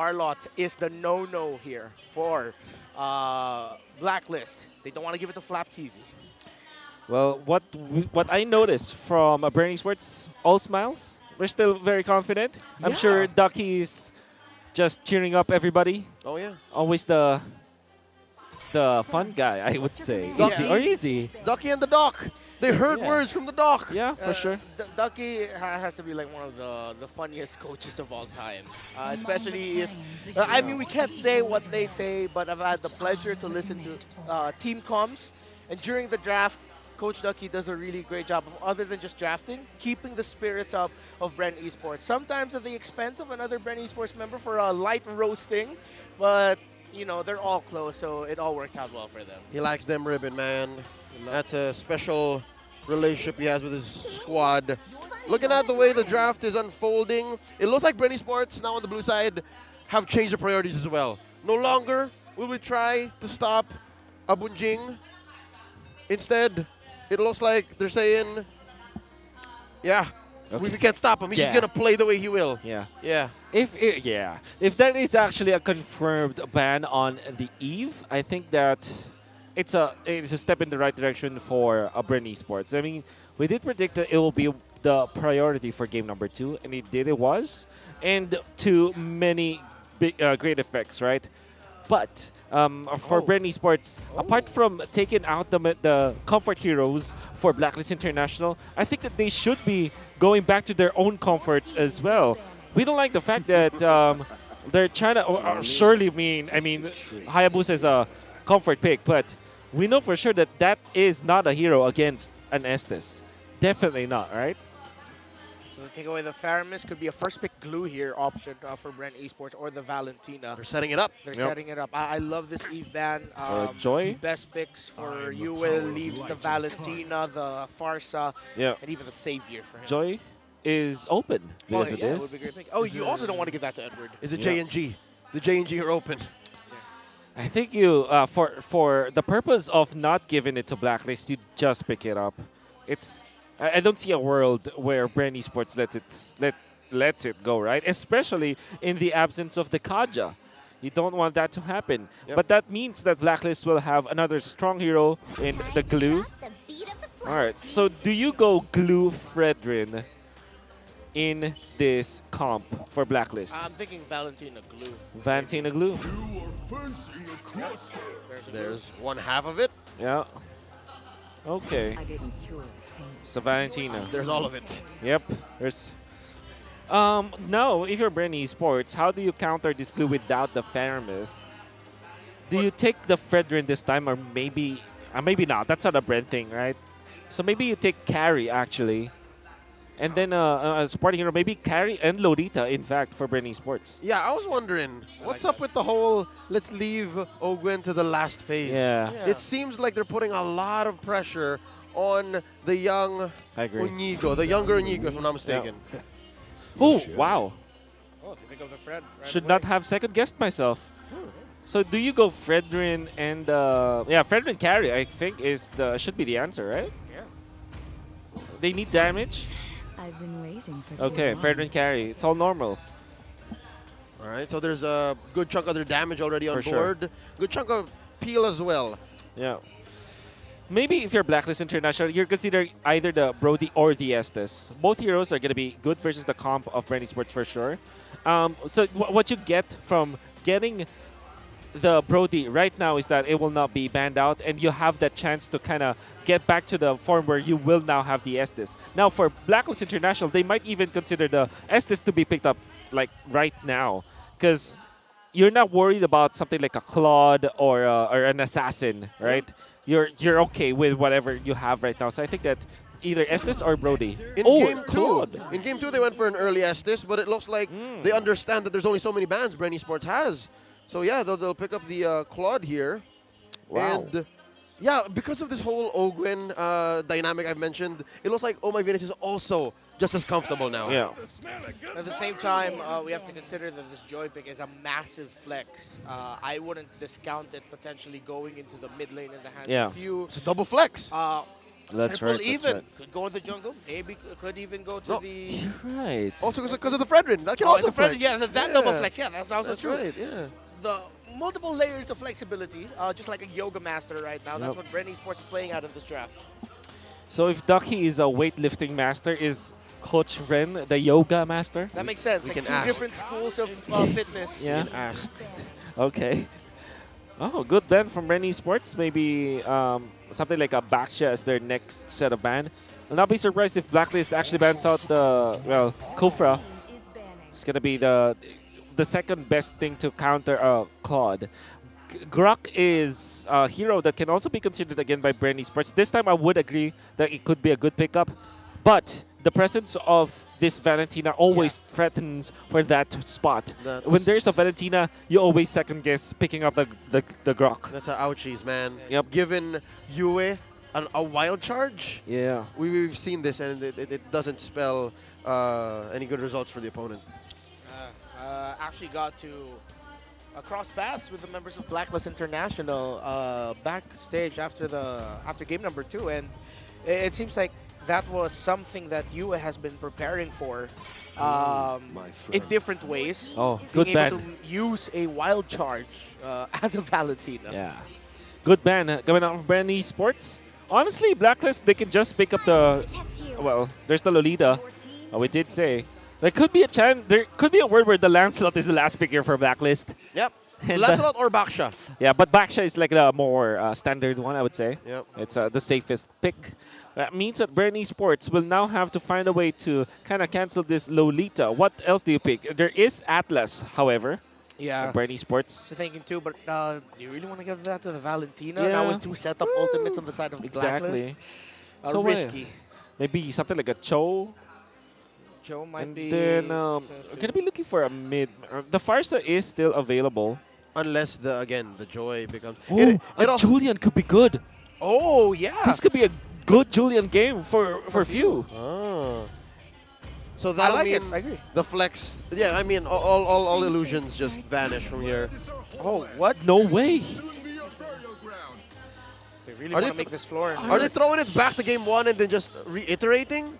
Arlot is the no-no here for Blacklist. They don't want to give it to Flap Teasy. Well, what I noticed from Brainy Sports, all smiles. We're still very confident. I'm sure Yeah. Ducky's just cheering up everybody. Oh, yeah. Always the fun guy, I would say. Ducky. Easy or easy. Ducky and the Doc. They heard Yeah. words from the Doc. Yeah, for sure. Ducky has to be like one of the funniest coaches of all time. Especially if, I mean, we can't say what they say, but I've had the pleasure to listen to team comms. And during the draft, Coach Ducky does a really great job of, other than just drafting, keeping the spirits up of BEN Esports. Sometimes at the expense of another BEN Esports member for a light roasting, but you know, they're all close, so it all works out well for them. He likes them ribbon, man. That's a special relationship he has with his squad. Looking at the way the draft is unfolding, it looks like BEN Esports now on the blue side have changed their priorities as well. No longer will we try to stop Abunjing. Instead, it looks like they're saying, yeah, we can't stop him. He's just going to play the way he will. Yeah. Yeah. If that is actually a confirmed ban on the eve, I think that it's a step in the right direction for BEN Esports. I mean, we did predict that it will be the priority for game number 2, and it was, and to many big, great effects, right? But for BEN Esports, apart from taking out the comfort heroes for Blacklist International, I think that they should be going back to their own comforts as well. We don't like the fact that they're trying to surely I mean, Hayabusa is a comfort pick, but we know for sure that that is not a hero against an Estes. Definitely not, right? So to take away the Faramis could be a first pick glue here option for BEN Esports or the Valentina. They're setting it up. They're setting it up. I love this Eve ban. Joy? Best picks for Yuil leaves the Valentina, the Farsa, Yeah. and even the Savior for him. Joy is open because of yeah, it this. would be a great pick. Oh, you also don't want to give that to Edward. Is it J and G? The J and G are open. I think you, for the purpose of not giving it to Blacklist, you just pick it up. I don't see a world where BEN Esports lets it go, right? Especially in the absence of the Kaja. You don't want that to happen. Yep. But that means that Blacklist will have another strong hero in the glue. All right. So do you go glue Fredrin in this comp for Blacklist? I'm thinking Valentina glue. Valentina glue. There's one half of it. Yeah. Okay. I didn't cure the pain. So Valentina. There's all of it. Yep. There's. No, if you're BEN Esports, how do you counter this glue without the Faramis? Do you take the Fredrin this time, or maybe not? That's not a BEN thing, right? So maybe you take Carry actually, and then a supporting hero, maybe Carry and Lolita, in fact, for BEN Esports. Yeah, I was wondering, what's up with the whole let's leave Ogwen to the last phase? Yeah. It seems like they're putting a lot of pressure on the young I agree. Onigo, the younger Onigo, if I'm not mistaken. Oh, wow. Oh, they pick up the Fred. Right Should away. not have second guessed myself. So do you go Fredrin and Fredrin Carry? I think should be the answer, right? Yeah. They need damage. I've been waiting for Okay, too long. Fredrin Carry. It's all normal. All right, so there's a good chunk of their damage already on For sure. board. Good chunk of peel as well. Yeah. Maybe if you're Blacklist International, you're considering either the Brody or the Estes. Both heroes are going to be good versus the comp of BEN Esports for sure. So what you get from getting the Brody right now is that it will not be banned out, and you have that chance to kind of get back to the form where you will now have the Estes. Now, for Blacklist International, they might even consider the Estes to be picked up like right now, because you're not worried about something like a Claude or an Assassin, right? You're okay with whatever you have right now. So I think that either Estes or Brody. In game two, they went for an early Estes, but it looks like they understand that there's only so many bans BEN Esports has. So yeah, they'll pick up the Claude here. Wow. And yeah, because of this whole Ogwen dynamic I've mentioned, it looks like Oh My Venus is also just as comfortable now. Yeah. At the same time, we have to consider that this Joy pick is a massive flex. I wouldn't discount it potentially going into the mid lane in the hands Yeah. of few. It's a double flex. That's Triple right. even. That's Could go in the jungle. Maybe could even go to No. the... right. Also because of the Fredrin. That can Oh, also the friend, flex. yeah, that double flex. Yeah, that's also That's true. right, yeah. The multiple layers of flexibility, just like a yoga master right now. That's Yep. what BEN eSports is playing out in this draft. So if Ducky is a weightlifting master, is Coach Ren the yoga master? That makes sense. we Like can two ask. different schools of fitness. Yeah. And ask. Okay. Oh, good ban from BEN eSports. Maybe something like a Baksha as their next set of ban. I'll not be surprised if BLACKLIST actually bans out the, well, Kufra. It's going to be the second best thing to counter Claude. Grok is a hero that can also be considered again by BEN eSports. This time I would agree that it could be a good pickup, but the presence of this Valentina always threatens for that spot. When there's a Valentina, you always second guess picking up the Grok. That's a ouchies, man. Yep. Given Yue a wild charge, Yeah. we've seen this, and it doesn't spell any good results for the opponent. Actually got to cross paths with the members of BLACKLIST International backstage after game number 2, and it seems like that was something that Yue has been preparing for in different ways. Oh, Being good able ban. to use a wild charge as a Valentina. Yeah. Good ban coming out of BEN eSports. Honestly, BLACKLIST, they can just pick up the... Well, there's the Lolita. We did say. There could be a chance... There could be a word where the Lancelot is the last pick here for BLACKLIST. Yep. And, Lancelot or Baksha. Yeah, but Baksha is like the more standard one, I would say. Yep. It's the safest pick. That means that BEN eSports will now have to find a way to kind of cancel this Lolita. What else do you pick? There is Atlas, however. Yeah. BEN eSports. So thinking too, but do you really want to give that to the Valentina? Yeah. Now with 2 setup ultimates on the side of Exactly. BLACKLIST? So Risky. maybe something like a Cho. Joe might And be... then we're going to be looking for a mid. The Farsa is still available. Unless, the Joy becomes... Oh, it also, Julian could be good. Oh, yeah. This could be a good Julian game for few. oh. So I that'll like it. mean I agree. the flex... Yeah, I mean, all illusions just vanish from here. Oh, what? No way. They really Are want they to make this floor. Are they throwing it back to game 1 and then just reiterating?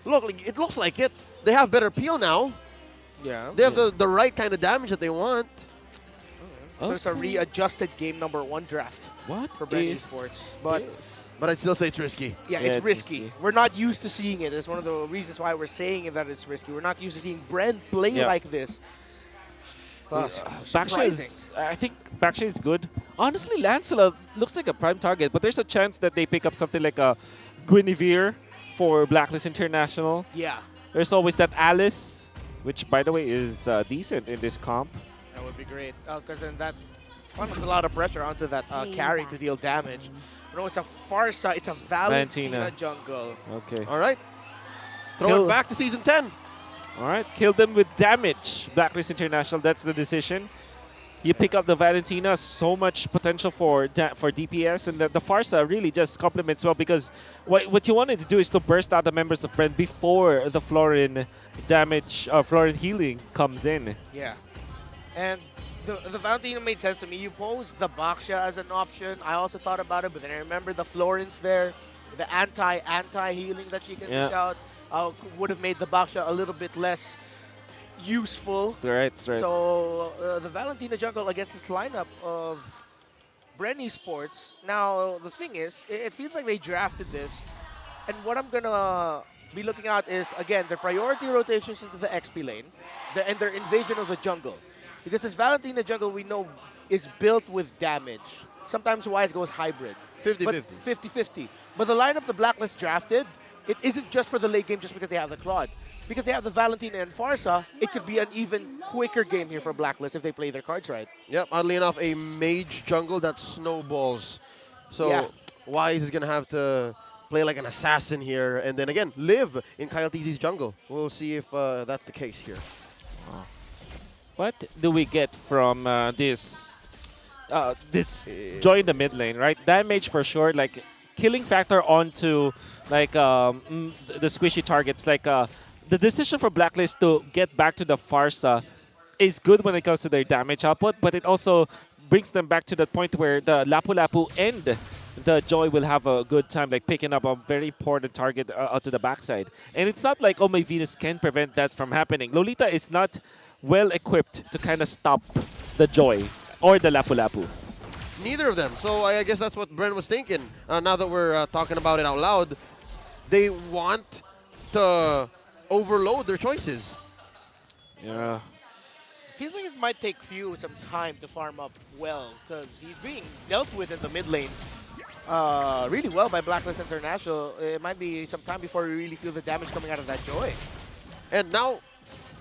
Look, it looks like it. They have better peel now. Yeah. They have the right kind of damage that they want. So it's a Okay. readjusted game number 1 draft What for BEN is eSports. But this? But I'd still say it's risky. yeah, Yeah, it's it's risky. risky. We're not used to seeing it. It's one of the reasons why we're saying that it's risky. We're not used to seeing BEN play Yeah. like this. Baksha is, I think Baksha is good. Honestly, Lancelot looks like a prime target, but there's a chance that they pick up something like a Guinevere for BLACKLIST International. Yeah, There's always that Alice, which, by the way, is decent in this comp. that would be great. Because then that funnels a lot of pressure onto that carry to deal damage. No, it's a Farsa. It's a Valentina jungle. Okay. All right. Throw Kill. it back to Season 10. All right, kill them with damage. BLACKLIST International, that's the decision. You pick up the Valentina, so much potential for DPS, and the Farsa really just complements well because what you wanted to do is to burst out the members of BEN before the Florin damage, Florin healing comes in. Yeah. And the Valentina made sense to me. You posed the Baksha as an option. I also thought about it, but then I remember the Florence there, the anti healing that she can dish out. Would have made the Baksha a little bit less useful. Right. So the Valentina jungle against this lineup of BEN eSports. Now the thing is, it feels like they drafted this, and what I'm gonna be looking at is again their priority rotations into the XP lane, and their invasion of the jungle, because this Valentina jungle we know is built with damage. Sometimes Wise goes hybrid. 50-50. 50-50. But the lineup the BLACKLIST drafted, it isn't just for the late game just because they have the Claude. Because they have the Valentina and Farsa, it could be an even quicker game here for BLACKLIST if they play their cards right. Yep, oddly enough, a mage jungle that snowballs. So Yeah. Wise is going to have to play like an assassin here and then again live in Kyle TZ's jungle. We'll see if that's the case here. What do we get from this join the mid lane, right? Damage for sure, like killing factor onto like the squishy targets. Like the decision for BLACKLIST to get back to the Farsa is good when it comes to their damage output, but it also brings them back to the point where the Lapu Lapu and the Joy will have a good time like picking up a very important target out to the backside. And it's not like Oh My Venus can prevent that from happening. Lolita is not well equipped to kind of stop the Joy or the Lapu Lapu. Neither of them. So I guess that's what Bren was thinking. Now that we're talking about it out loud, they want to overload their choices. Yeah. Feels like it might take Few some time to farm up well, because he's being dealt with in the mid lane really well by BLACKLIST International. It might be some time before we really feel the damage coming out of that Joy. And now,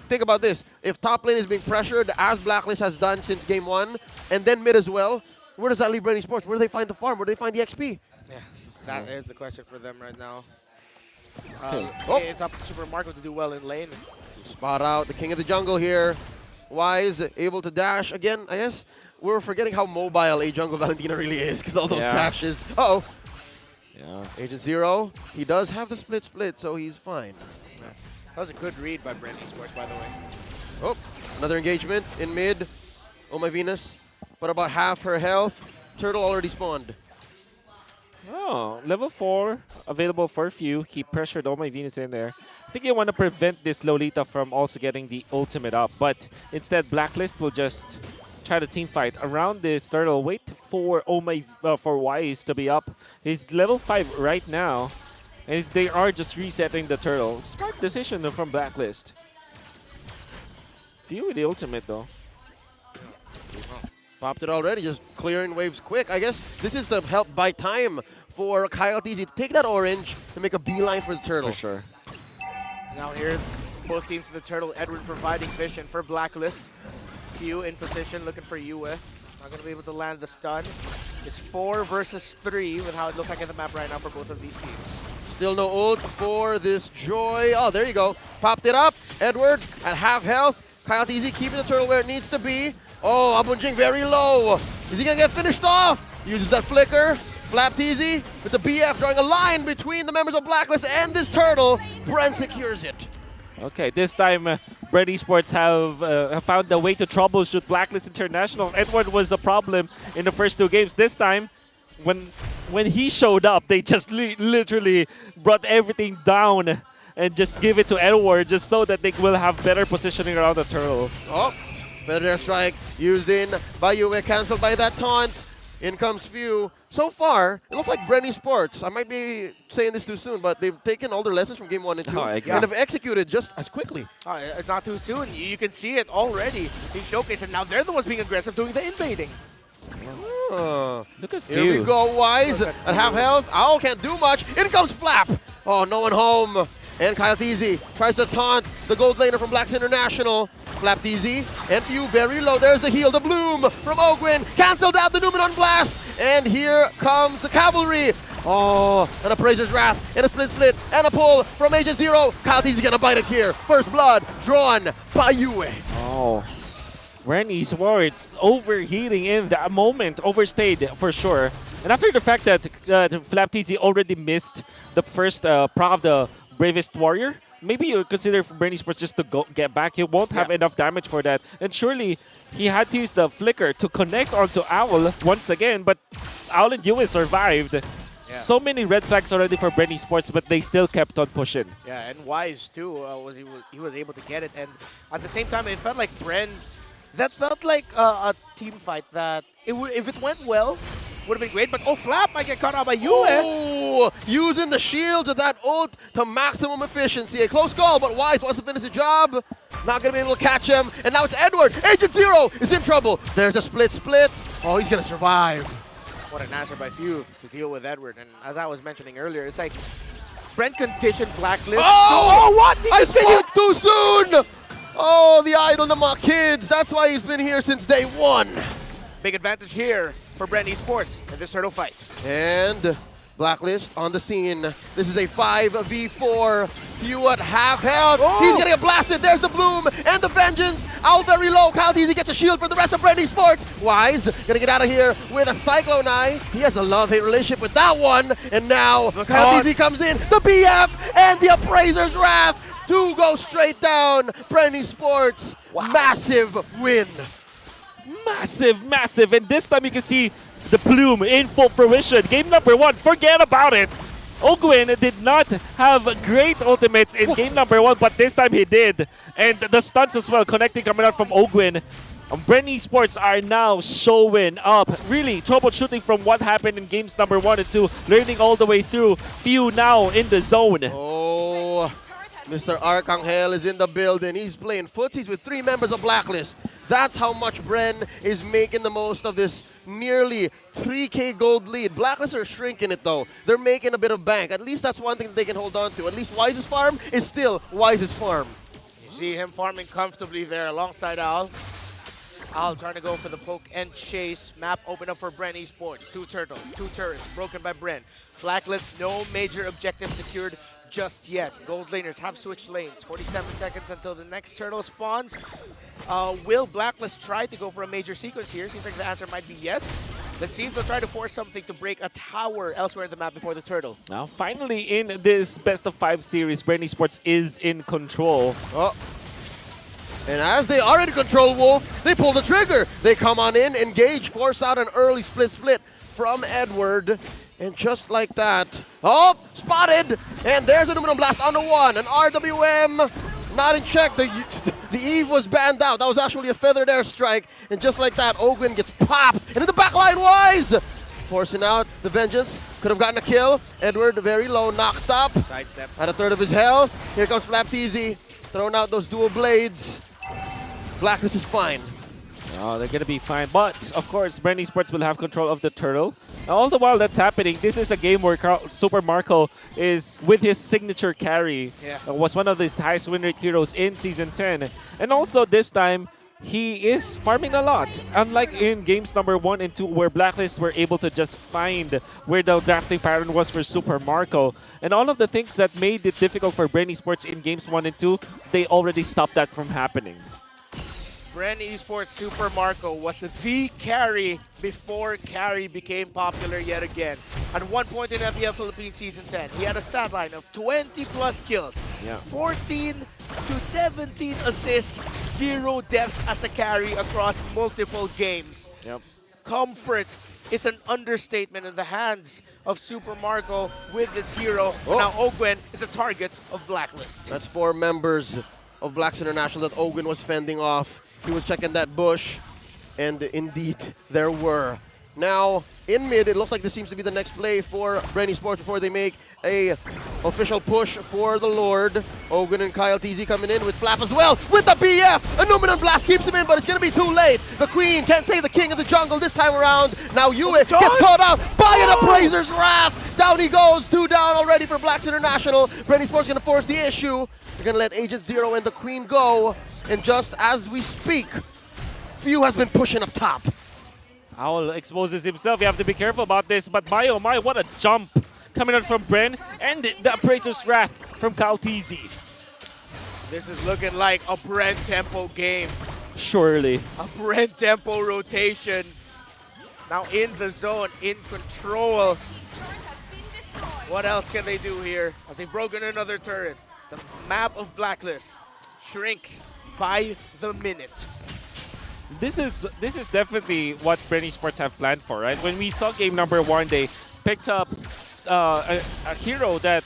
think about this. If top lane is being pressured, as BLACKLIST has done since game 1, and then mid as well, where does that leave BEN ESPORTS? Where do they find the farm? Where do they find the XP? Yeah, that is the question for them right now. Oh. It's up to Super Marco to do well in lane. Spot out the king of the jungle here. Wise, able to dash again, I guess. We're forgetting how mobile a jungle Valentina really is because all those dashes. Uh-oh. Yeah. Agent Zero, he does have the split, so he's fine. Yeah. That was a good read by BEN ESPORTS, by the way. Oh, another engagement in mid. Oh my Venus, but about half her health. Turtle already spawned. Oh, level 4 available for Few. He pressured Oh My Venus in there. I think you want to prevent this Lolita from also getting the ultimate up, but instead BLACKLIST will just try to team fight around this turtle. Wait for for Wise to be up. He's level 5 right now, and they are just resetting the turtle. Smart decision from BLACKLIST. Few with the ultimate though. Popped it already, just clearing waves quick. I guess this is to help buy time for Coyotes to take that orange and make a beeline for the turtle. For sure. Now here, both teams for the turtle. Edward providing vision for BLACKLIST. Few in position, looking for Yue. Not going to be able to land the stun. It's 4 versus 3 with how it looks like in the map right now for both of these teams. Still no ult for this Joy. Oh, there you go. Popped it up. Edward at half health. Coyote keeping the turtle where it needs to be. Oh, Abunjing very low. Is he going to get finished off? Uses that flicker. Flap Teasy with the BF drawing a line between the members of BLACKLIST and this turtle. Bren secures it. Okay, this time BEN ESPORTS have found a way to troubleshoot BLACKLIST International. Edward was a problem in the first 2 games. This time, when he showed up, they just literally brought everything down and just give it to Edward just so that they will have better positioning around the turtle. Oh, better strike used in by Yue, cancelled by that taunt. In comes Few. So far, it looks like BEN ESPORTS, I might be saying this too soon, but they've taken all their lessons from game 1 and 2 and have executed just as quickly. Not too soon. You can see it already. He showcased it. Now they're the ones being aggressive, doing the invading. Look at Here we go, Wise at half health. Owl can't do much. In comes Flap. Oh, no one home. And Coyote tries to taunt the gold laner from BLACKLIST International. Flap DZ and Few very low. There's the heal, the bloom from Ogwin. Cancelled out the Numenon Blast. And here comes the cavalry. Oh, an Appraiser's Wrath and a split and a pull from Agent Zero. Coyote's gonna bite it here. First blood drawn by Yue. Oh. BEN ESPORTS overheating in that moment, overstayed for sure. And after the fact that Flap TZ already missed the first proc of the Bravest Warrior, maybe you consider for BEN ESPORTS just to get back. He won't have enough damage for that. And surely he had to use the flicker to connect onto Owl once again, but Owl and Yue survived. Yeah. So many red flags already for BEN ESPORTS, but they still kept on pushing. Yeah, and Wise too, he was able to get it. And at the same time, it felt like Bren, that felt like a team fight that, if it went well, would have been great, but oh, Flap might get caught out by Yue. Oh, using the shields of that ult to maximum efficiency. A close call, but Wise wants to finish the job. Not going to be able to catch him. And now it's Edward. Agent Zero is in trouble. There's a split. Oh, he's going to survive. What an answer by Few to deal with Edward. And as I was mentioning earlier, it's like Brent conditioned BLACKLIST. Oh, what? I spoke too soon. Oh, the idol of my kids. That's why he's been here since day 1. Big advantage here for BEN ESPORTS in this turtle fight. And BLACKLIST on the scene. This is a 5v4. Few at half health. Oh. He's gonna get blasted. There's the bloom and the vengeance. Owl very low. Coyote gets a shield for the rest of BEN ESPORTS. Wise gonna get out of here with a Cyclone Eye. He has a love-hate relationship with that one. And now Coyote comes in. The BF and the Appraiser's Wrath. 2 go straight down. BEN ESPORTS. Wow. Massive win. Massive. And this time you can see the plume in full fruition. Game number 1, forget about it. Ogwin did not have great ultimates in game number 1, but this time he did. And the stunts as well, connecting coming out from Ogwin. BEN eSports are now showing up, really troubleshooting from what happened in games number 1 and 2, learning all the way through. Few now in the zone. Oh, Mr. Arcangel is in the building. He's playing footsies with 3 members of BLACKLIST. That's how much BEN is making the most of this nearly 3K gold lead. BLACKLIST are shrinking it though. They're making a bit of bank. At least that's one thing that they can hold on to. At least Wise's farm is still Wise's farm. You see him farming comfortably there alongside Al. Al trying to go for the poke and chase. Map open up for BEN eSports. 2 turtles, 2 turrets broken by BEN. BLACKLIST, no major objective secured just yet. Gold laners have switched lanes. 47 seconds until the next turtle spawns. Will BLACKLIST try to go for a major sequence here? Seems like the answer might be yes. Let's see if they'll try to force something to break a tower elsewhere in the map before the turtle. Now, finally, in this best of 5 series, BEN eSports is in control. Oh. And as they are in control, Wolf, they pull the trigger. They come on in, engage, force out an early split from Edward. And just like that, oh, spotted! And there's an Aluminum Blast on the 1. An RWM not in check. The Eve was banned out. That was actually a feathered airstrike. And just like that, Ogwin gets popped. And in the backline, Wise! Forcing out the Vengeance. Could have gotten a kill. Edward very low, knocked up. Sidestep. At a third of his health. Here comes Flapteasy, throwing out those dual blades. BLACKLIST is fine. Oh, they're going to be fine. But, of course, BEN eSports will have control of the turtle. Now, all the while that's happening, this is a game where Super Marco is with his signature carry. Yeah. Was one of his highest win rate heroes in Season 10. And also, this time, he is farming a lot. Unlike in games number 1 and 2, where BLACKLIST were able to just find where the drafting pattern was for Super Marco. And all of the things that made it difficult for BEN eSports in games 1 and 2, they already stopped that from happening. BEN eSports Super Marco was the carry before carry became popular yet again. At one point in FPL Philippines Season 10, he had a stat line of 20+ kills, 14 to 17 assists, 0 deaths as a carry across multiple games. Yep. Comfort, it's an understatement in the hands of Super Marco with this hero. Oh. Now Ogwin is a target of BLACKLIST. That's 4 members of Blacks International that Ogwin was fending off. He was checking that bush, and indeed, there were. Now, in mid, it looks like this seems to be the next play for BEN eSports before they make a official push for the Lord. Ogwin and Kyle TZ coming in with Flap as well, with the BF! A Numinous Blast keeps him in, but it's going to be too late. The Queen can't save the King of the Jungle this time around. Now Yue gets caught out by an Appraiser's Wrath. Down he goes, 2 down already for Blacks International. BEN eSports going to force the issue. They're going to let Agent Zero and the Queen go. And just as we speak, Few has been pushing up top. Owl exposes himself. You have to be careful about this. But my oh my, what a jump coming out from BEN. And the Appraiser's Wrath from Kyle TZ. This is looking like a BEN tempo game. Surely. A BEN tempo rotation. Now in the zone, in control. What else can they do here? As they've broken another turret. The map of BLACKLIST shrinks by the minute. This is definitely what BEN eSports have planned for, right? When we saw game number 1, they picked up a hero that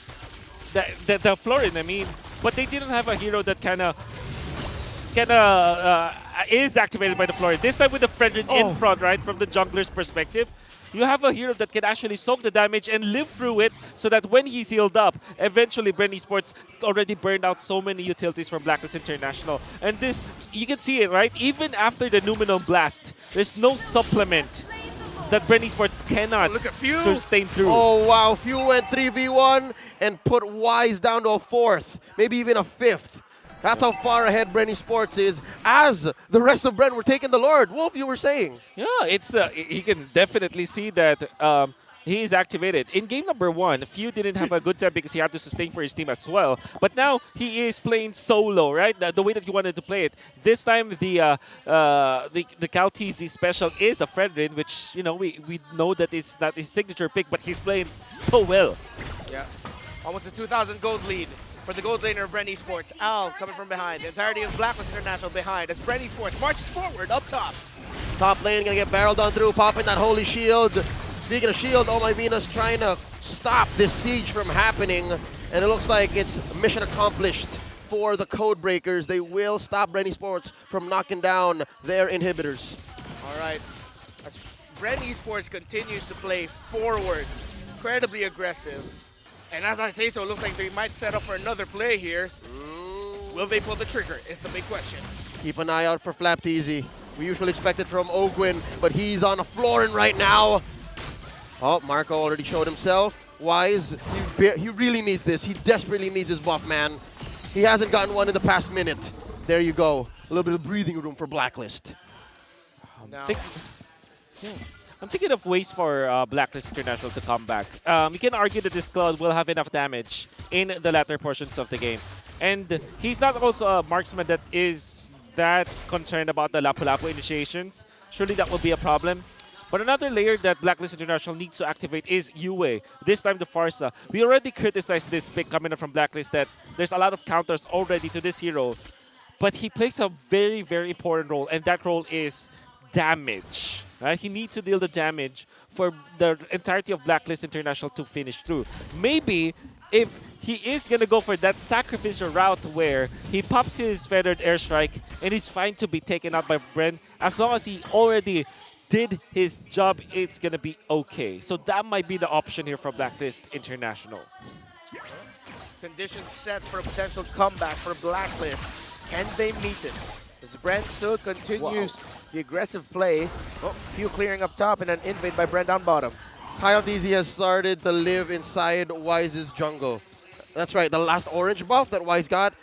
the Florin, I mean, but they didn't have a hero that kind of is activated by the Florin. This time with the Fredrin in front, right, from the jungler's perspective. You have a hero that can actually soak the damage and live through it so that when he's healed up, eventually BEN eSports already burned out so many utilities from BLACKLIST International. And this, you can see it, right? Even after the Numinous Blast, there's no supplement that BEN eSports cannot sustain through. Oh, wow. Few went 3v1 and put Wise down to a 4th, maybe even a 5th. That's how far ahead BEN eSports is, as the rest of BEN were taking the Lord. Wolf, you were saying. Yeah, it's he can definitely see that he is activated. In game number 1, Few didn't have a good time because he had to sustain for his team as well. But now he is playing solo, right? The way that he wanted to play it. This time the Cal TZ special is a Fredrin, which we know that it's not his signature pick, but he's playing so well. Yeah, almost a 2,000 gold lead for the gold laner of BEN eSports. Al coming from behind. The entirety of BLACKLIST International behind as BEN eSports marches forward up top. Top lane gonna get barreled on through, popping that holy shield. Speaking of shield, Oh My Venus trying to stop this siege from happening. And it looks like it's mission accomplished for the Code Breakers. They will stop BEN ESPORTS from knocking down their inhibitors. All right. As BEN ESPORTS continues to play forward, incredibly aggressive. And as I say so, it looks like they might set up for another play here. Will they pull the trigger is the big question. Keep an eye out for Flapteasy. We usually expect it from Ogwin, but he's on the floor and right now. Oh, Marco already showed himself. Wise, he really needs this. He desperately needs his buff, man. He hasn't gotten one in the past minute. There you go. A little bit of breathing room for BLACKLIST. I'm thinking of ways for BLACKLIST International to come back. You can argue that this squad will have enough damage in the latter portions of the game. And he's not also a marksman that is that concerned about the Lapu-Lapu initiations. Surely that will be a problem. But another layer that BLACKLIST International needs to activate is Yue. This time the Farsa. We already criticized this pick coming up from BLACKLIST that there's a lot of counters already to this hero. But he plays a very, very important role, and that role is damage. Right? He needs to deal the damage for the entirety of BLACKLIST International to finish through. Maybe if he is going to go for that sacrificial route where he pops his feathered airstrike and he's fine to be taken out by BEN, as long as he already did his job, it's going to be okay. So that might be the option here for BLACKLIST International. Conditions set for a potential comeback for BLACKLIST. Can they meet it? As BEN still continues the aggressive play. Oh, few clearing up top and an invade by BEN down bottom. Coyote has started to live inside Wise's jungle. That's right, the last orange buff that Wise got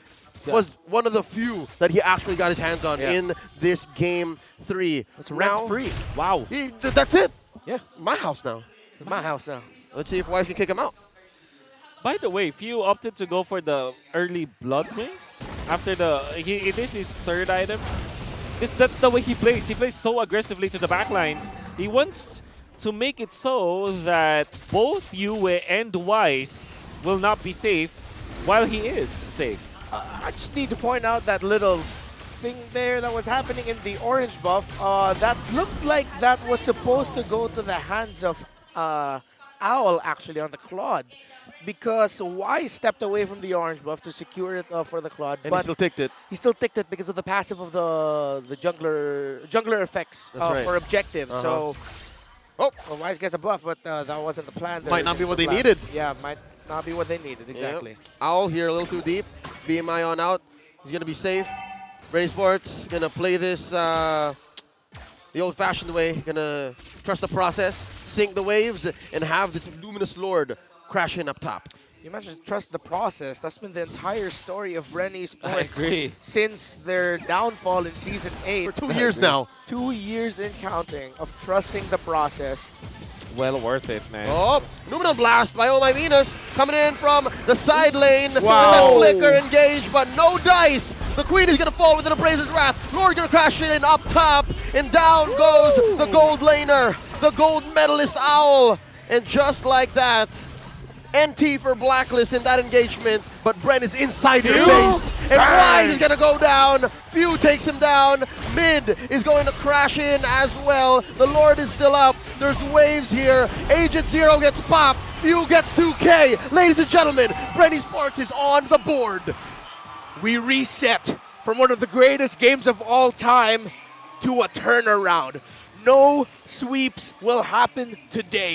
was one of the few that he actually got his hands on in this game 3. It's rent-free. Wow. That's it. Yeah. My house now. My house now. Let's see if Wise can kick him out. By the way, Few opted to go for the early blood rings after it is his third item. That's the way he plays. He plays so aggressively to the backlines. He wants to make it so that both Yue and Wise will not be safe while he is safe. I just need to point out that little thing there that was happening in the orange buff. That looked like that was supposed to go to the hands of Owl actually on the Claude, because Wise stepped away from the orange buff to secure it for the Claude. And but he still ticked it. He still ticked it because of the passive of the jungler effects for objectives. So, well, Wise gets a buff, but that wasn't the plan. Might not be what they needed. Yeah, might not be what they needed, exactly. Yep. Owl here a little too deep. BMI on out. He's going to be safe. BEN ESPORTS going to play this the old-fashioned way. Going to trust the process, sink the waves, and have this Luminous Lord crash in up top. You mentioned trust the process. That's been the entire story of BEN ESPORTS. I agree. Since their downfall in Season 8. For 2 years now. 2 years in counting of trusting the process. Well worth it, man. Oh, Luminal Blast by Oh My Venus coming in from the side lane. Wow. With that flicker engaged, but no dice. The Queen is going to fall within a Brazer's Wrath. Lord going to crash in up top, and down goes the gold laner, the gold medalist Owl. And just like that, NT for BLACKLIST in that engagement, but BEN is inside your base. And Wise is going to go down. Few takes him down. Mid is going to crash in as well. The Lord is still up. There's waves here. Agent Zero gets popped. Few gets 2K. Ladies and gentlemen, BEN ESPORTS is on the board. We reset from one of the greatest games of all time to a turnaround. No sweeps will happen today.